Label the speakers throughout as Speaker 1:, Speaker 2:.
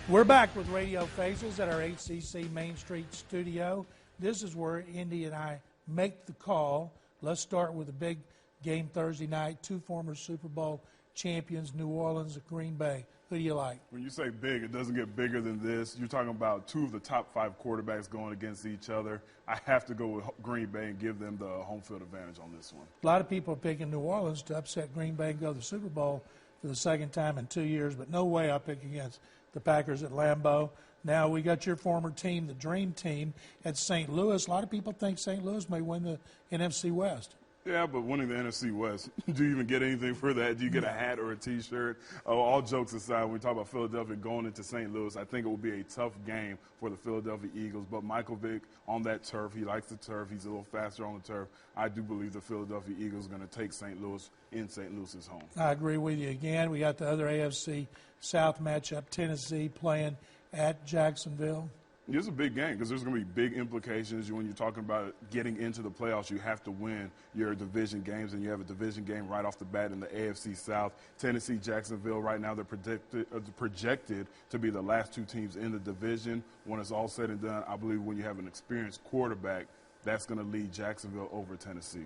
Speaker 1: We're back with Radio Faces at our HCC Main Street studio. This is where Indy and I make the call. Let's start with a big game Thursday night. Two former Super Bowl champions, New Orleans and Green Bay. Who do you like?
Speaker 2: When you say big, it doesn't get bigger than this. You're talking about two of the top 5 quarterbacks going against each other. I have to go with Green Bay and give them the home field advantage on this one.
Speaker 1: A lot of people are picking New Orleans to upset Green Bay and go to the Super Bowl for the second time in 2 years, but no way I'll pick against the Packers at Lambeau. Now we got your former team, the Dream Team, at St. Louis. A lot of people think St. Louis may win the NFC West.
Speaker 2: Yeah, but winning the NFC West, do you even get anything for that? Do you get a hat or a T-shirt? All jokes aside, when we talk about Philadelphia going into St. Louis, I think it will be a tough game for the Philadelphia Eagles. But Michael Vick on that turf, he likes the turf. He's a little faster on the turf. I do believe the Philadelphia Eagles are going to take St. Louis in St. Louis's home. I
Speaker 1: agree with you again. We got the other AFC South matchup, Tennessee playing at Jacksonville.
Speaker 2: It's a big game because there's going to be big implications when you're talking about getting into the playoffs. You have to win your division games, and you have a division game right off the bat in the AFC South. Tennessee, Jacksonville, right now they're projected to be the last 2 teams in the division. When it's all said and done, I believe when you have an experienced quarterback, that's going to lead Jacksonville over Tennessee.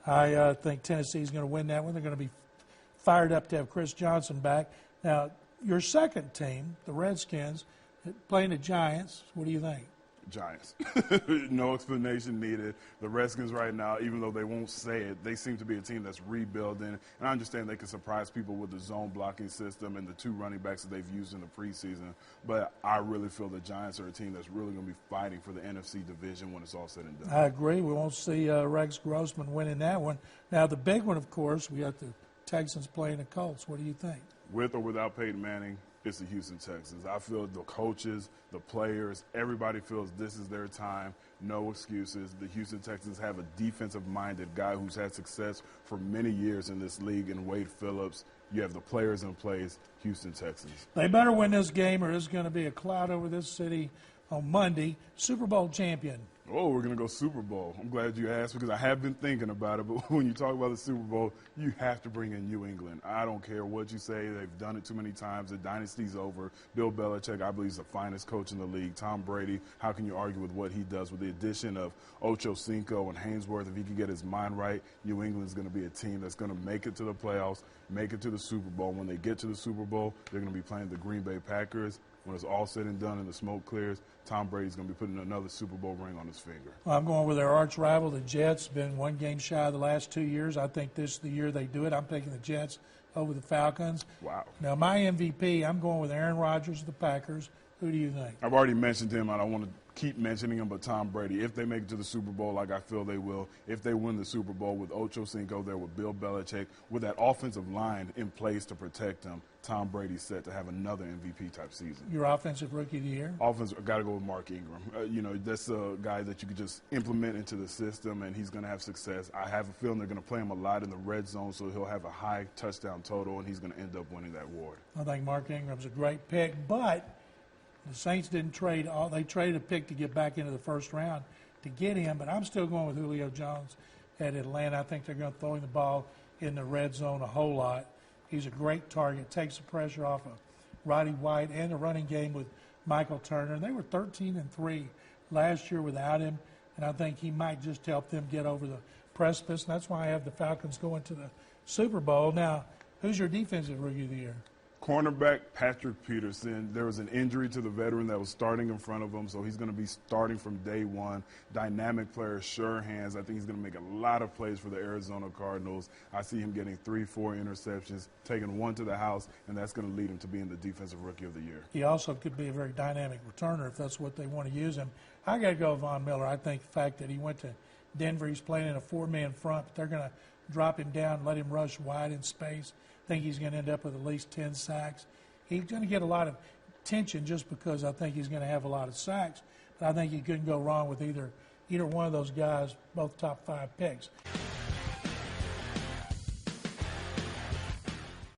Speaker 1: I think Tennessee's going to win that one. They're going to be fired up to have Chris Johnson back. Now, your second team, the Redskins, playing the Giants, what do you think?
Speaker 2: Giants. No explanation needed. The Redskins right now, even though they won't say it, they seem to be a team that's rebuilding. And I understand they can surprise people with the zone blocking system and the 2 running backs that they've used in the preseason. But I really feel the Giants are a team that's really going to be fighting for the NFC division when it's all said and done.
Speaker 1: I agree. We won't see Rex Grossman winning that one. Now, the big one, of course, we got the Texans playing the Colts. What do you think?
Speaker 2: With or without Peyton Manning, it's the Houston Texans. I feel the coaches, the players, everybody feels this is their time. No excuses. The Houston Texans have a defensive-minded guy who's had success for many years in this league in Wade Phillips. You have the players in place, Houston Texans.
Speaker 1: They better win this game or there's going to be a cloud over this city on Monday. Super Bowl champion.
Speaker 2: Oh, we're going to go Super Bowl. I'm glad you asked because I have been thinking about it. But when you talk about the Super Bowl, you have to bring in New England. I don't care what you say. They've done it too many times. The dynasty's over. Bill Belichick, I believe, is the finest coach in the league. Tom Brady, how can you argue with what he does? With the addition of Ocho Cinco and Hainsworth, if he can get his mind right, New England's going to be a team that's going to make it to the playoffs, make it to the Super Bowl. When they get to the Super Bowl, they're going to be playing the Green Bay Packers. When it's all said and done and the smoke clears, Tom Brady's going to be putting another Super Bowl ring on his finger.
Speaker 1: Well, I'm going with their arch rival, the Jets. Been 1 game shy of the last 2 years. I think this is the year they do it. I'm taking the Jets over the Falcons.
Speaker 2: Wow.
Speaker 1: Now, my MVP, I'm going with Aaron Rodgers of the Packers. Who do you think?
Speaker 2: I've already mentioned him. I don't want to keep mentioning him, but Tom Brady, if they make it to the Super Bowl like I feel they will, if they win the Super Bowl with Ocho Cinco there, with Bill Belichick, with that offensive line in place to protect him, Tom Brady's set to have another MVP-type season.
Speaker 1: Your offensive rookie of the year?
Speaker 2: Offensive, got to go with Mark Ingram. That's a guy that you could just implement into the system, and he's going to have success. I have a feeling they're going to play him a lot in the red zone, so he'll have a high touchdown total, and he's going to end up winning that award.
Speaker 1: I think Mark Ingram's a great pick, but the Saints didn't trade. They traded a pick to get back into the first round to get him, but I'm still going with Julio Jones at Atlanta. I think they're going to throw him the ball in the red zone a whole lot. He's a great target, takes the pressure off of Roddy White and the running game with Michael Turner. They were 13-3 last year without him, and I think he might just help them get over the precipice. And that's why I have the Falcons going to the Super Bowl. Now, who's your defensive rookie of the year?
Speaker 2: Cornerback Patrick Peterson. There was an injury to the veteran that was starting in front of him, so he's going to be starting from day one. Dynamic player, sure hands. I think he's going to make a lot of plays for the Arizona Cardinals. I see him getting 3-4 interceptions, taking 1 to the house, and that's going to lead him to being the defensive rookie of the year.
Speaker 1: He also could be a very dynamic returner if that's what they want to use him. I got to go with Von Miller. I think the fact that he went to Denver, he's playing in a 4-man front, but they're going to drop him down, let him rush wide in space. I think he's going to end up with at least 10 sacks. He's going to get a lot of attention just because I think he's going to have a lot of sacks. But I think you couldn't go wrong with either one of those guys, both top 5 picks.